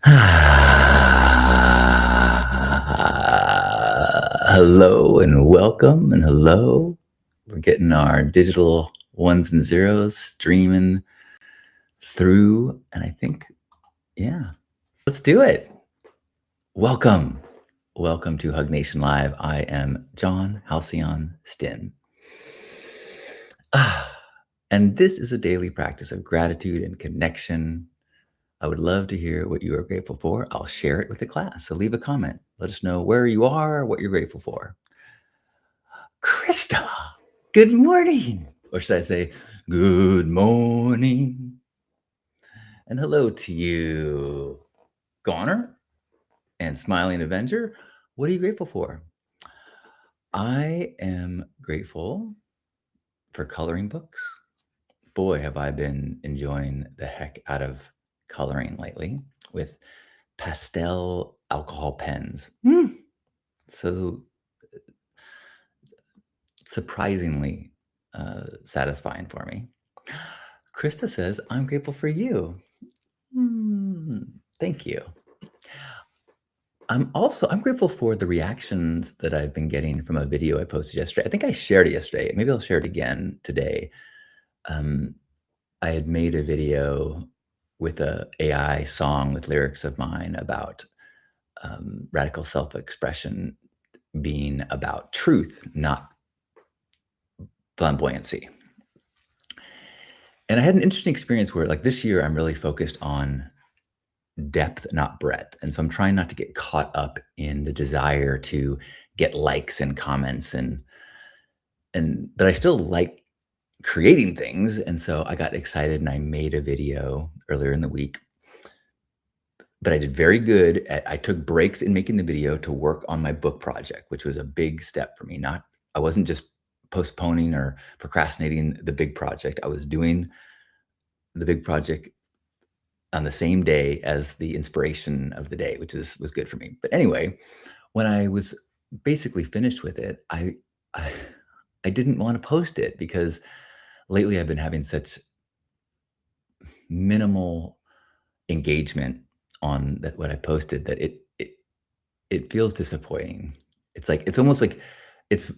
Hello and welcome and hello. We're getting our digital ones and zeros streaming through. And I think, yeah, let's do it. Welcome. Welcome to Hug Nation Live. I am John Halcyon Stin. And this is a daily practice of gratitude and connection. I would love to hear what you are grateful for. I'll share it with the class. So leave a comment. Let us know where you are, what you're grateful for. Krista, good morning. Or should I say, good morning? And hello to you, Goner and Smiling Avenger. What are you grateful for? I am grateful for coloring books. Boy, have I been enjoying the heck out of coloring lately with pastel alcohol pens. So surprisingly satisfying for me. Krista says, I'm grateful for you. Thank you. I'm grateful for the reactions that I've been getting from a video I posted yesterday. I think I shared it yesterday. Maybe I'll share it again today. I had made a video with a AI song with lyrics of mine about radical self-expression being about truth, not flamboyancy. And I had an interesting experience where, like, this year, I'm really focused on depth, not breadth. And so I'm trying not to get caught up in the desire to get likes and comments but I still like creating things. And so I got excited and I made a video earlier in the week. But I did very good I took breaks in making the video to work on my book project, which was a big step for me. I wasn't just postponing or procrastinating the big project. I was doing the big project on the same day as the inspiration of the day, which was good for me. But anyway, when I was basically finished with it, I didn't want to post it because lately I've been having such minimal engagement on what I posted that it feels disappointing. It's almost like it's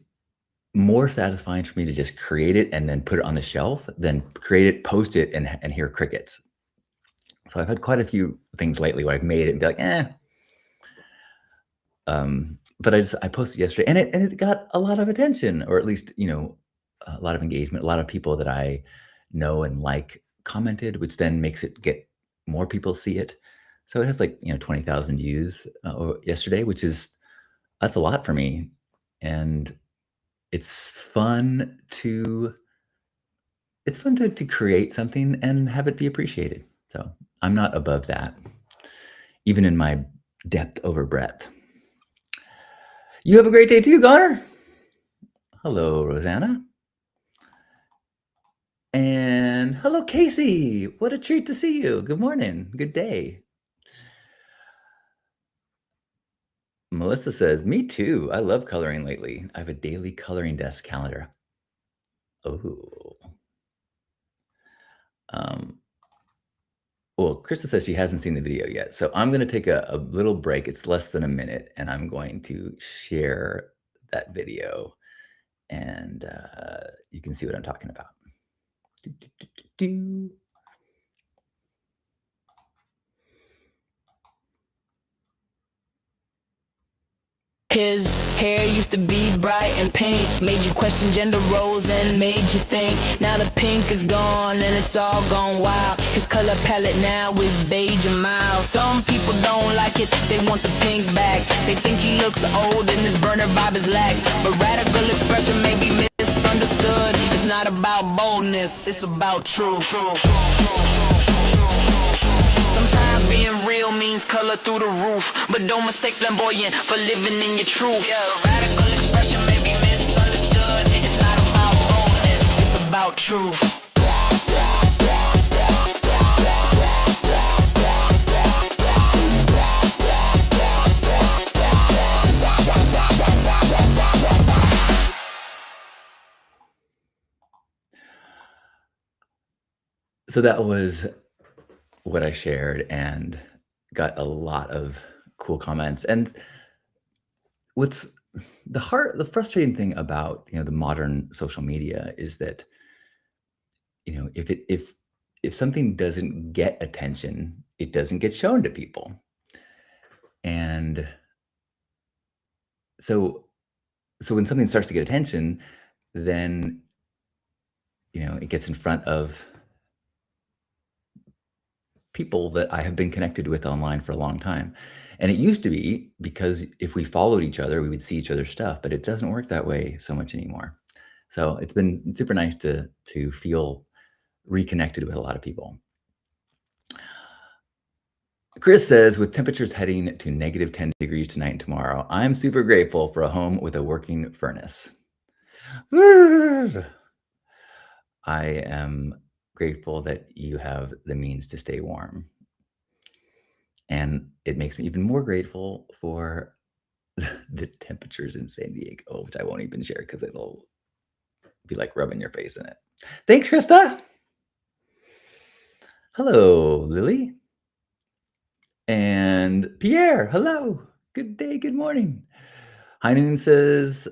more satisfying for me to just create it and then put it on the shelf than create it, post it, and hear crickets. So I've had quite a few things lately where I've made it and be like, eh. But I posted yesterday and it got a lot of attention, or at least, a lot of engagement. A lot of people that I know and like commented, which then makes it get more people see it. So it has, like, 20,000 views yesterday, that's a lot for me. And it's fun to create something and have it be appreciated. So I'm not above that, even in my depth over breadth. You have a great day too, Goner. Hello, Rosanna. And hello, Casey. What a treat to see you. Good morning. Good day. Melissa says, me too. I love coloring lately. I have a daily coloring desk calendar. Oh. Well, Krista says she hasn't seen the video yet. So I'm going to take a little break. It's less than a minute, and I'm going to share that video, and you can see what I'm talking about. Do, do, do, do, do. His hair used to be bright and pink, made you question gender roles and made you think. Now the pink is gone and it's all gone wild. His color palette now is beige and mild. Some people don't like it, they want the pink back. They think he looks old and his burner vibe is lack. But radical expression may be misunderstood. It's not about boldness, it's about truth. Sometimes being real means color through the roof, but don't mistake flamboyant for living in your truth. Radical expression may be misunderstood. It's not about boldness, it's about truth. So that was what I shared, and got a lot of cool comments. And what's the frustrating thing about, the modern social media is that, if something doesn't get attention, it doesn't get shown to people. And so when something starts to get attention, then, it gets in front of people that I have been connected with online for a long time. And it used to be because if we followed each other, we would see each other's stuff, but it doesn't work that way so much anymore. So it's been super nice to feel reconnected with a lot of people. Chris says, with temperatures heading to negative 10 degrees tonight and tomorrow, I'm super grateful for a home with a working furnace. I am grateful that you have the means to stay warm. And it makes me even more grateful for the temperatures in San Diego, which I won't even share because it'll be like rubbing your face in it. Thanks, Krista. Hello, Lily. And Pierre, hello. Good day, good morning. Heinen says,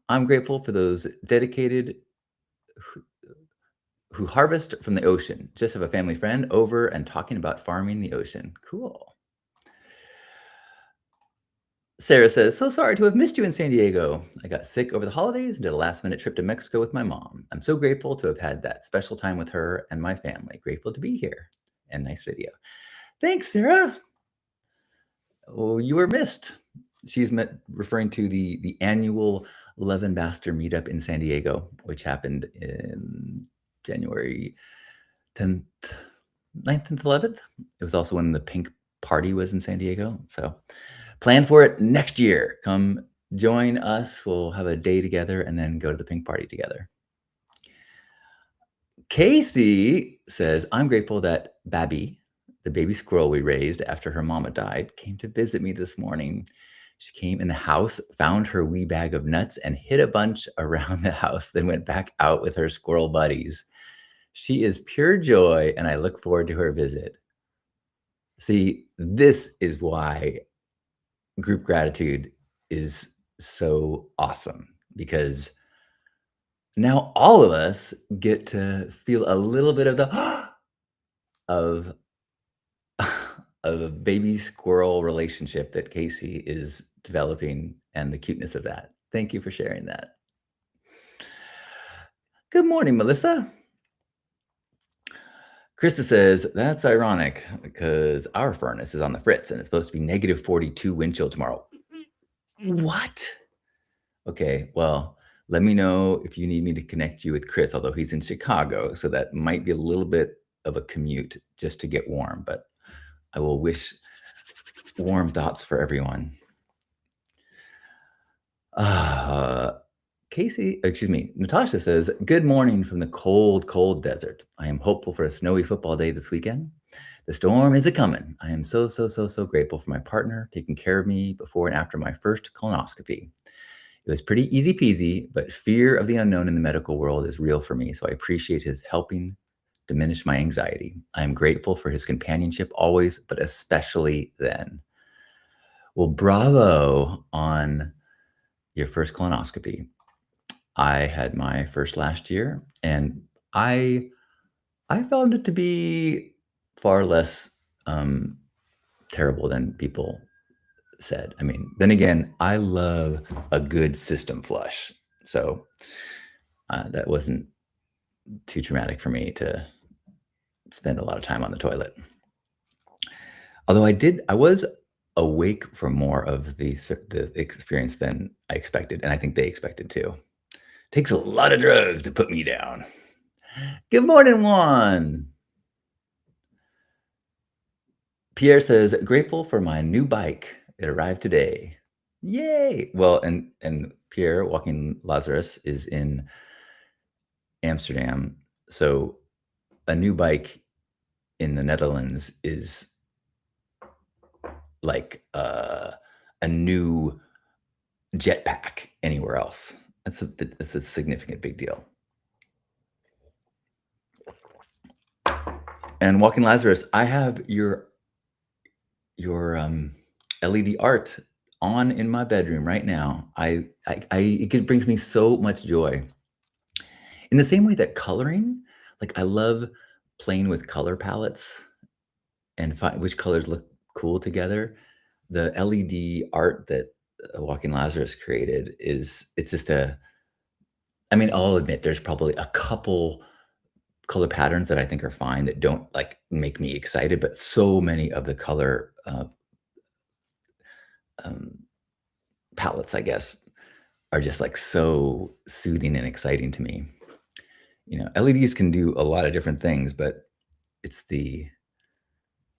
I'm grateful for those dedicated who harvest from the ocean. Just have a family friend over and talking about farming the ocean. Cool. Sarah says, so sorry to have missed you in San Diego. I got sick over the holidays and did a last minute trip to Mexico with my mom. I'm so grateful to have had that special time with her and my family. Grateful to be here. And nice video. Thanks, Sarah. Oh, you were missed. She's referring to the annual Love Ambassador meetup in San Diego, which happened in January 10th, 9th and 11th. It was also when the Pink Party was in San Diego. So plan for it next year. Come join us. We'll have a day together and then go to the Pink Party together. Casey says, I'm grateful that Babby, the baby squirrel we raised after her mama died, came to visit me this morning. She came in the house, found her wee bag of nuts, and hid a bunch around the house, then went back out with her squirrel buddies. She is pure joy, and I look forward to her visit. See, this is why group gratitude is so awesome, because now all of us get to feel a little bit of the of a baby squirrel relationship that Casey is developing and the cuteness of that. Thank you for sharing that. Good morning, Melissa. Krista says, that's ironic because our furnace is on the fritz and it's supposed to be negative 42 wind chill tomorrow. What? Okay, well, let me know if you need me to connect you with Chris, although he's in Chicago, so that might be a little bit of a commute just to get warm, but I will wish warm thoughts for everyone. Natasha says, good morning from the cold, cold desert. I am hopeful for a snowy football day this weekend. The storm is a-coming. I am so grateful for my partner taking care of me before and after my first colonoscopy. It was pretty easy peasy, but fear of the unknown in the medical world is real for me, so I appreciate his helping diminish my anxiety. I am grateful for his companionship always, but especially then. Well, bravo on your first colonoscopy. I had my first last year, and I found it to be far less terrible than people said. I mean, then again, I love a good system flush, so that wasn't too traumatic for me to spend a lot of time on the toilet. Although I was awake for more of the experience than I expected, and I think they expected too. Takes a lot of drugs to put me down. Good morning, Juan. Pierre says, grateful for my new bike. It arrived today. Yay. Well, and Pierre, Walking Lazarus, is in Amsterdam. So a new bike in the Netherlands is like a new jetpack anywhere else. It's a significant big deal. And Walking Lazarus, I have your your LED art on in my bedroom right now. It brings me so much joy. In the same way that coloring, like I love playing with color palettes and which colors look cool together. The LED art that Walking Lazarus created it's just I mean, I'll admit there's probably a couple color patterns that I think are fine that don't like make me excited, but so many of the color um, palettes, I guess, are just like so soothing and exciting to me. LEDs can do a lot of different things, but it's the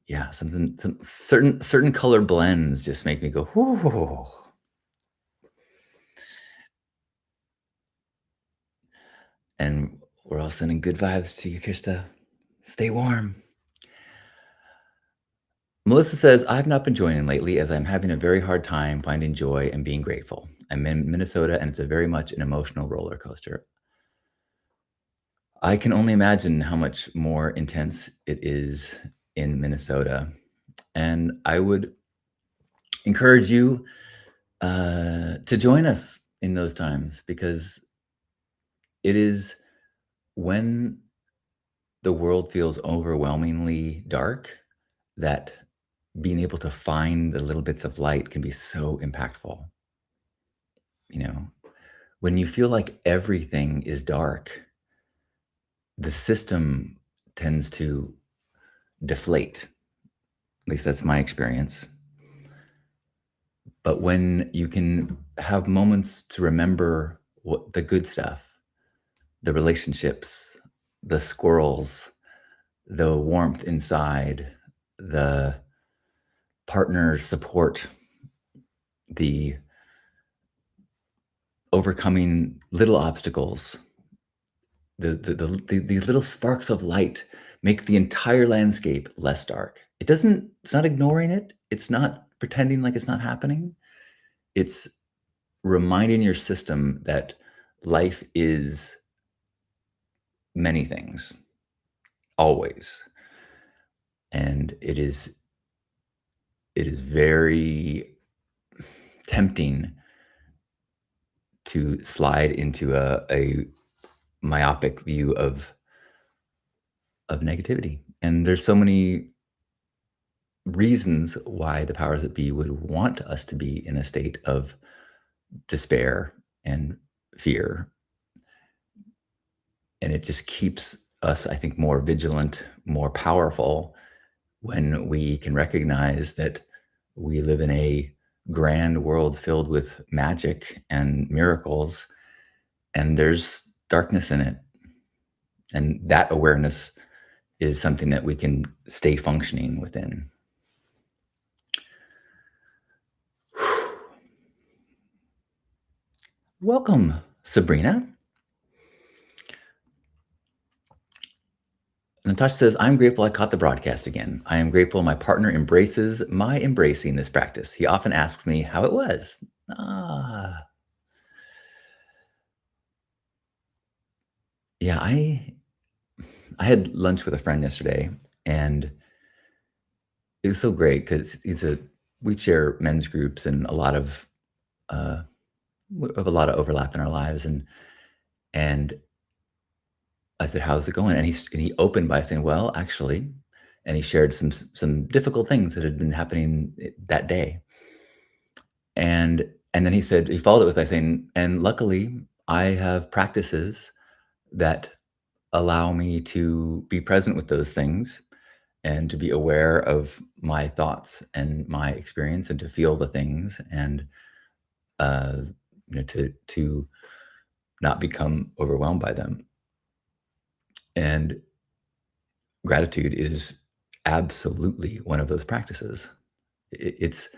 yeah, some certain color blends just make me go, whoo. And we're all sending good vibes to you, Krista. Stay warm. Melissa says, I've not been joining lately as I'm having a very hard time finding joy and being grateful. I'm in Minnesota and it's a very much an emotional roller coaster. I can only imagine how much more intense it is in Minnesota. And I would encourage you to join us in those times because it is when the world feels overwhelmingly dark that being able to find the little bits of light can be so impactful. You know, when you feel like everything is dark, the system tends to deflate. At least that's my experience. But when you can have moments to remember what the good stuff, the relationships, the squirrels, the warmth inside, the partner support, the overcoming little obstacles, these little sparks of light make the entire landscape less dark. It's not ignoring it. It's not pretending like it's not happening. It's reminding your system that life is many things, always. And it is very tempting to slide into a myopic view of negativity. And there's so many reasons why the powers that be would want us to be in a state of despair and fear. And it just keeps us, I think, more vigilant, more powerful when we can recognize that we live in a grand world filled with magic and miracles, and there's darkness in it. And that awareness is something that we can stay functioning within. Welcome, Sabrina. Natasha says, I'm grateful I caught the broadcast again. I am grateful my partner embraces my embracing this practice. He often asks me how it was. Yeah, I had lunch with a friend yesterday, and it was so great because we share men's groups and we have a lot of overlap in our lives, and I said, "How's it going?" And he opened by saying, "Well, actually," and he shared some difficult things that had been happening that day. And then he followed it with by saying, "And luckily, I have practices that allow me to be present with those things and to be aware of my thoughts and my experience and to feel the things and uh, to not become overwhelmed by them." And gratitude is absolutely one of those practices. It's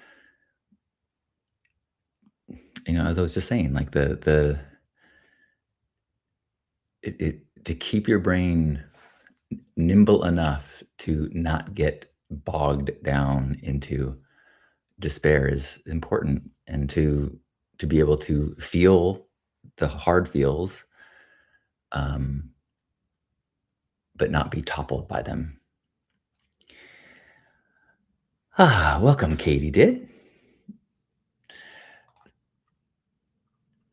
as I was just saying, like to keep your brain nimble enough to not get bogged down into despair is important, and to be able to feel the hard feels, um, but not be toppled by them. Welcome, Katie did.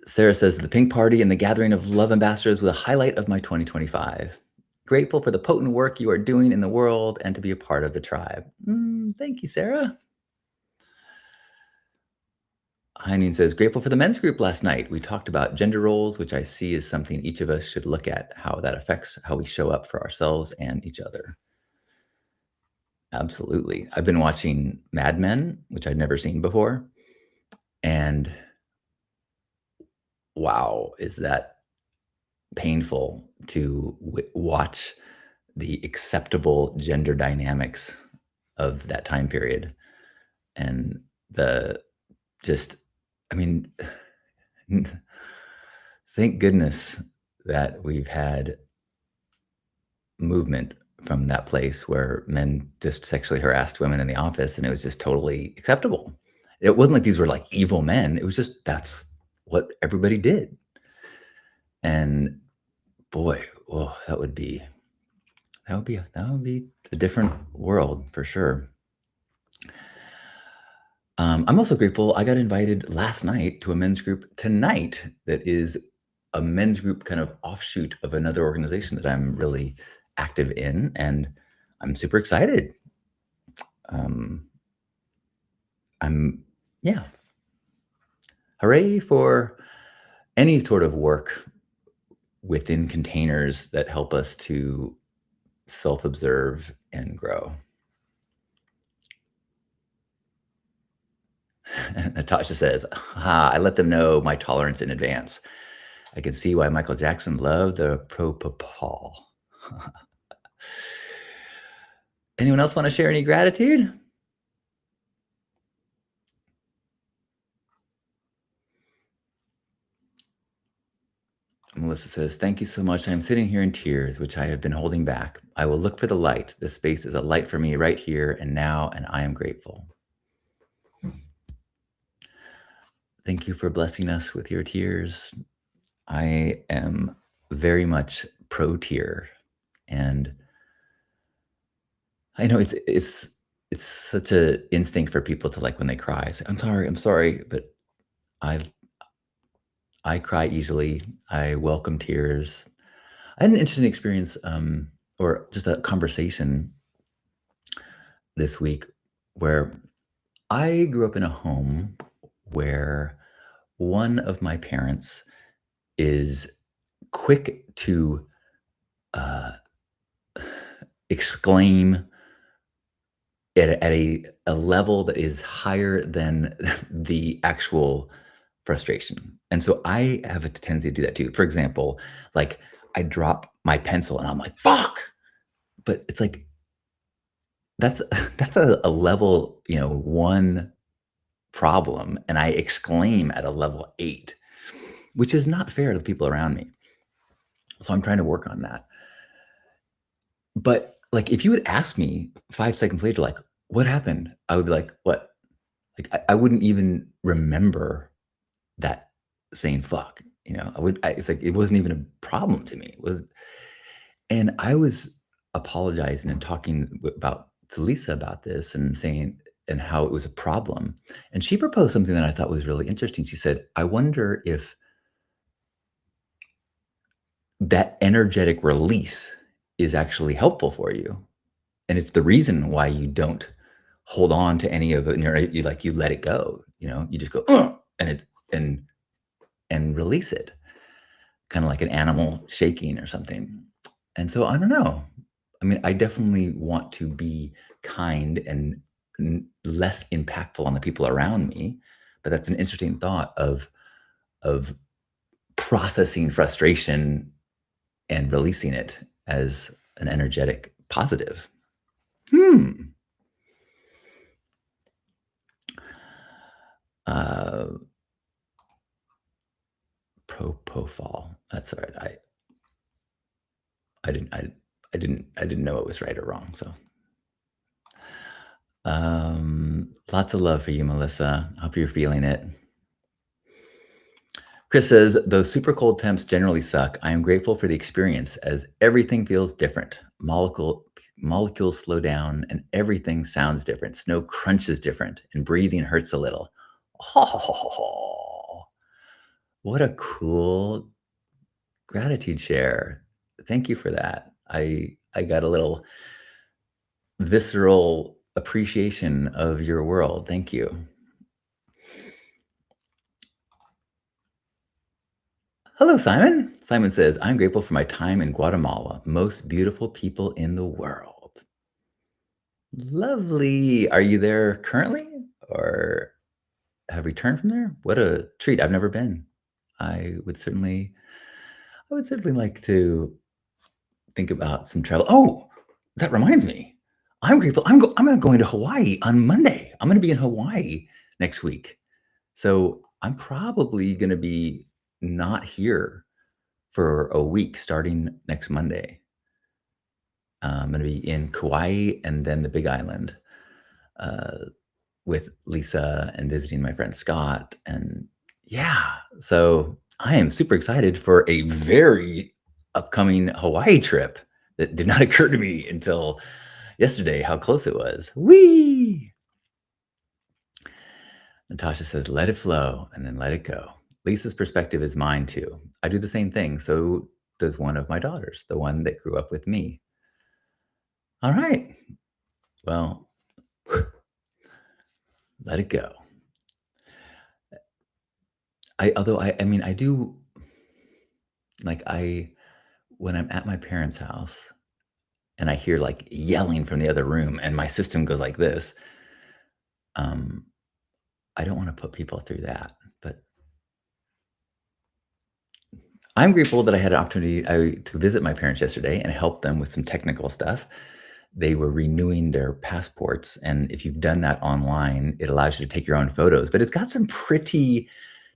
Sarah says, the pink party and the gathering of love ambassadors was a highlight of my 2025. Grateful for the potent work you are doing in the world and to be a part of the tribe. Thank you, Sarah. Heineen says, grateful for the men's group last night. We talked about gender roles, which I see is something each of us should look at, how that affects how we show up for ourselves and each other. Absolutely. I've been watching Mad Men, which I'd never seen before. And wow, is that painful to watch the acceptable gender dynamics of that time period. And the just, I mean, thank goodness that we've had movement from that place where men just sexually harassed women in the office and it was just totally acceptable. It wasn't like these were like evil men. It was just that's what everybody did. And boy, oh, that would be a different world for sure. I'm also grateful I got invited last night to a men's group tonight that is a men's group kind of offshoot of another organization that I'm really active in, and I'm super excited. Yeah. Hooray for any sort of work within containers that help us to self-observe and grow. Natasha says, I let them know my tolerance in advance. I can see why Michael Jackson loved the propofol. Anyone else want to share any gratitude? Melissa says, thank you so much. I'm sitting here in tears, which I have been holding back. I will look for the light. This space is a light for me right here and now, and I am grateful. Thank you for blessing us with your tears. I am very much pro tear, and I know it's such an instinct for people to like when they cry, say, I'm sorry, but I cry easily. I welcome tears. I had an interesting experience, or just a conversation this week where I grew up in a home where one of my parents is quick to exclaim at a level that is higher than the actual frustration. And so I have a tendency to do that too. For example, like I drop my pencil and I'm like, fuck. But it's like that's that's a level, 1 problem, and I exclaim at a level 8, which is not fair to the people around me. So I'm trying to work on that. But like if you would ask me 5 seconds later, like, what happened? I would be like, what? Like I wouldn't even remember that saying fuck. It's like it wasn't even a problem to me. It was, and I was apologizing and talking about to Lisa about this and saying and how it was a problem. And she proposed something that I thought was really interesting. She said, I wonder if that energetic release is actually helpful for you. And it's the reason why you don't hold on to any of it. And you let it go, you just go, and release it, kind of like an animal shaking or something. And so I don't know. I mean, I definitely want to be kind and less impactful on the people around me, but that's an interesting thought of processing frustration and releasing it as an energetic positive. Propofol. That's all right. I didn't know it was right or wrong. So, lots of love for you, Melissa. Hope you're feeling it. Chris says, those super cold temps generally suck. I am grateful for the experience as everything feels different. molecules slow down and everything sounds different. Snow crunches different and breathing hurts a little. Oh, what a cool gratitude share. Thank you for that. I got a little visceral appreciation of your world. Thank you. Hello, Simon. Simon says, I'm grateful for my time in Guatemala. Most beautiful people in the world. Lovely. Are you there currently or have returned from there? What a treat. I've never been. I would certainly I would certainly like to think about some travel. Oh, that reminds me. I'm grateful. I'm going to Hawaii on Monday. I'm going to be in Hawaii next week. So I'm probably going to be not here for a week starting next Monday. I'm going to be in Kauai and then the Big Island uh, with Lisa and visiting my friend Scott. And yeah, so I am super excited for a very upcoming Hawaii trip that did not occur to me until yesterday how close it was. Whee! Natasha says, let it flow and then let it go. Lisa's perspective is mine too. I do the same thing. So does one of my daughters, the one that grew up with me. All right. Well, let it go. I mean, I do like when I'm at my parents' house and I hear like yelling from the other room and my system goes like this, um, I don't want to put people through that. But I'm grateful that I had an opportunity to visit my parents yesterday and help them with some technical stuff. They were renewing their passports, and if you've done that online, it allows you to take your own photos, but it's got some pretty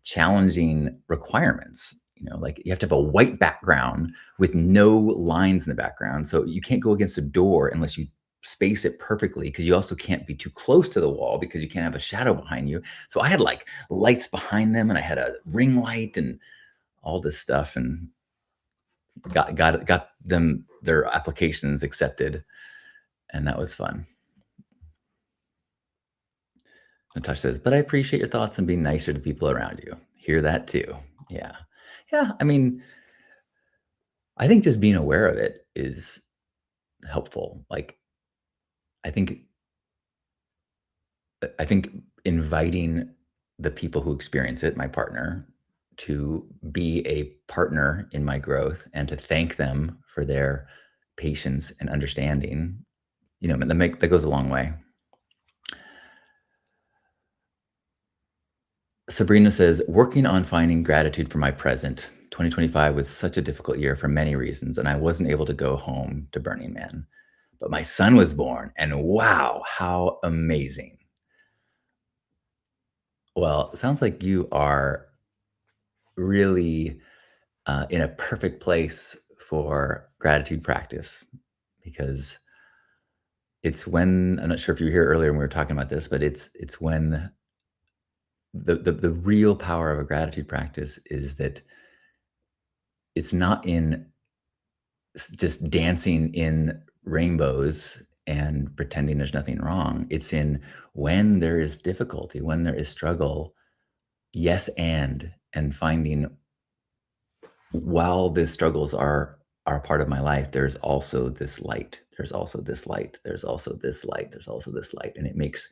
challenging requirements. Like you have to have a white background with no lines in the background. So you can't go against a door unless you space it perfectly, because you also can't be too close to the wall because you can't have a shadow behind you. So I had like lights behind them and I had a ring light and all this stuff and got them their applications accepted. And that was fun. Natasha says, but I appreciate your thoughts and being nicer to people around you. Hear that too. Yeah. Yeah. I mean, I think just being aware of it is helpful. Like, I think, I think inviting the people who experience it, my partner, to be a partner in my growth and to thank them for their patience and understanding, that goes a long way. Sabrina says, working on finding gratitude for my present. 2025 was such a difficult year for many reasons, and I wasn't able to go home to Burning Man. But my son was born, and wow, how amazing. Well, it sounds like you are really in a perfect place for gratitude practice, because I'm not sure if you were here earlier when we were talking about this, but it's when the real power of a gratitude practice is that it's not in just dancing in rainbows and pretending there's nothing wrong. It's in when there is difficulty, when there is struggle, yes, and finding, while the struggles are part of my life, there's also this light. There's also this light. There's also this light. There's also this light. And it makes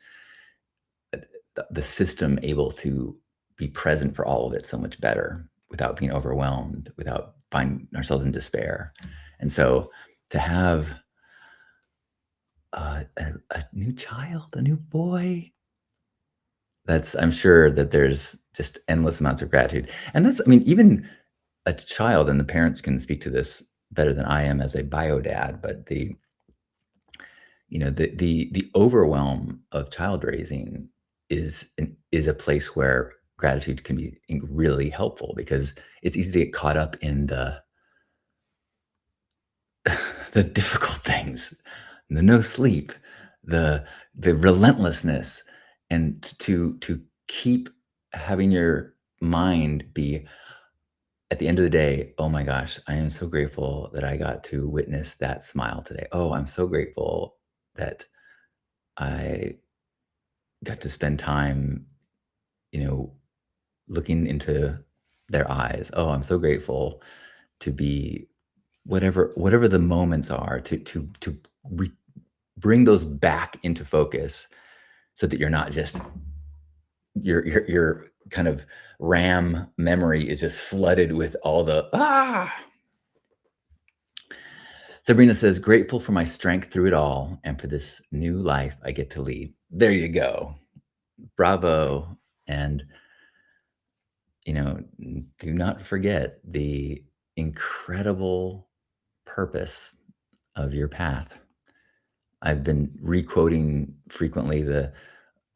the system able to be present for all of it so much better without being overwhelmed, without finding ourselves in despair. And so to have a new child, a new boy, I'm sure that there's just endless amounts of gratitude. And even a child, and the parents can speak to this better than I am as a bio dad, but the overwhelm of child raising is a place where gratitude can be really helpful, because it's easy to get caught up in the difficult things, the no sleep, the relentlessness, and to keep having your mind be at the end of the day, oh my gosh, I am so grateful that I got to witness that smile today. Oh, I'm so grateful that I got to spend time, you know, looking into their eyes. Oh, I'm so grateful to be whatever the moments are to bring those back into focus so that you're not just your kind of RAM memory is just flooded with all the Sabrina says, grateful for my strength through it all and for this new life I get to lead. There you go. Bravo. And, do not forget the incredible purpose of your path. I've been requoting frequently the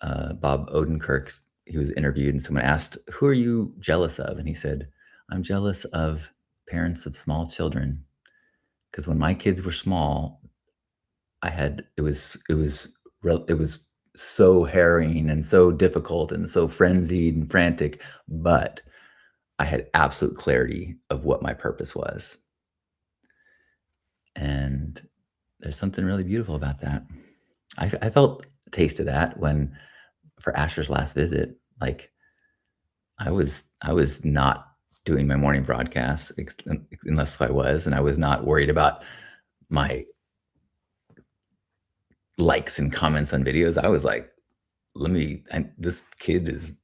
Bob Odenkirk's. He was interviewed, and someone asked, "Who are you jealous of?" And he said, "I'm jealous of parents of small children, because when my kids were small, it was so harrowing and so difficult and so frenzied and frantic, but I had absolute clarity of what my purpose was." And there's something really beautiful about that. I felt a taste of that when for Asher's last visit, like I was not doing my morning broadcast unless I was, and I was not worried about my likes and comments on videos. I was like, this kid is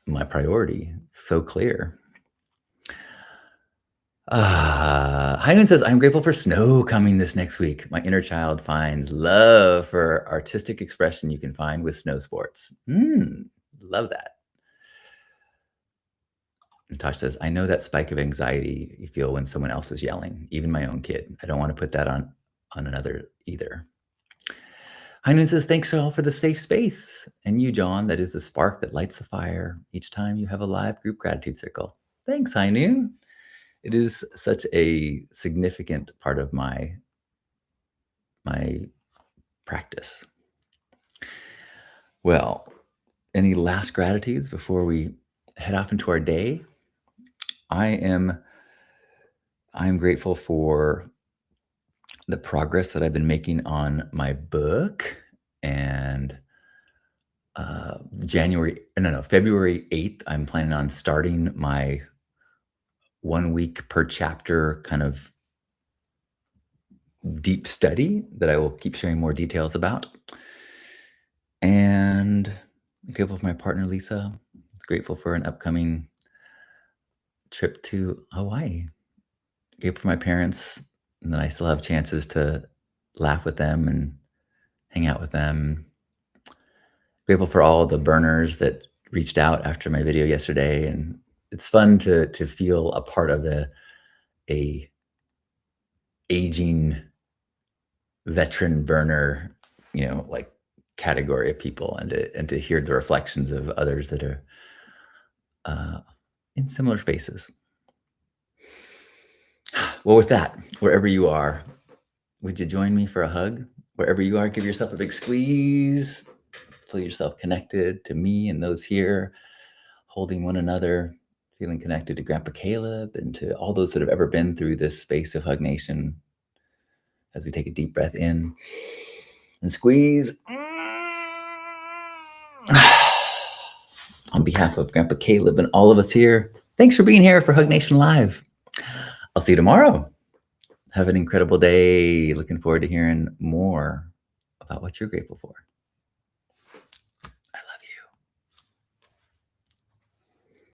my priority. So clear. Hyun says, I'm grateful for snow coming this next week. My inner child finds love for artistic expression you can find with snow sports. Love that. Natasha says, I know that spike of anxiety you feel when someone else is yelling, even my own kid. I don't want to put that on another either. Hainu says, thanks all for the safe space. And you, John, that is the spark that lights the fire each time you have a live group gratitude circle. Thanks, Hainu. It is such a significant part of my practice. Well, any last gratitudes before we head off into our day? I'm grateful for the progress that I've been making on my book, and February 8th, I'm planning on starting my 1 week per chapter kind of deep study that I will keep sharing more details about. And I'm grateful for my partner, Lisa. Grateful for an upcoming trip to Hawaii. Grateful for my parents, and that I still have chances to laugh with them and hang out with them. Grateful for all the burners that reached out after my video yesterday, and it's fun to feel a part of a aging veteran burner, like category of people, and to hear the reflections of others that are in similar spaces. Well, with that, wherever you are, would you join me for a hug? Wherever you are, give yourself a big squeeze. Feel yourself connected to me and those here, holding one another, feeling connected to Grandpa Caleb and to all those that have ever been through this space of Hug Nation. As we take a deep breath in and squeeze. On behalf of Grandpa Caleb and all of us here, thanks for being here for Hug Nation Live. I'll see you tomorrow. Have an incredible day. Looking forward to hearing more about what you're grateful for.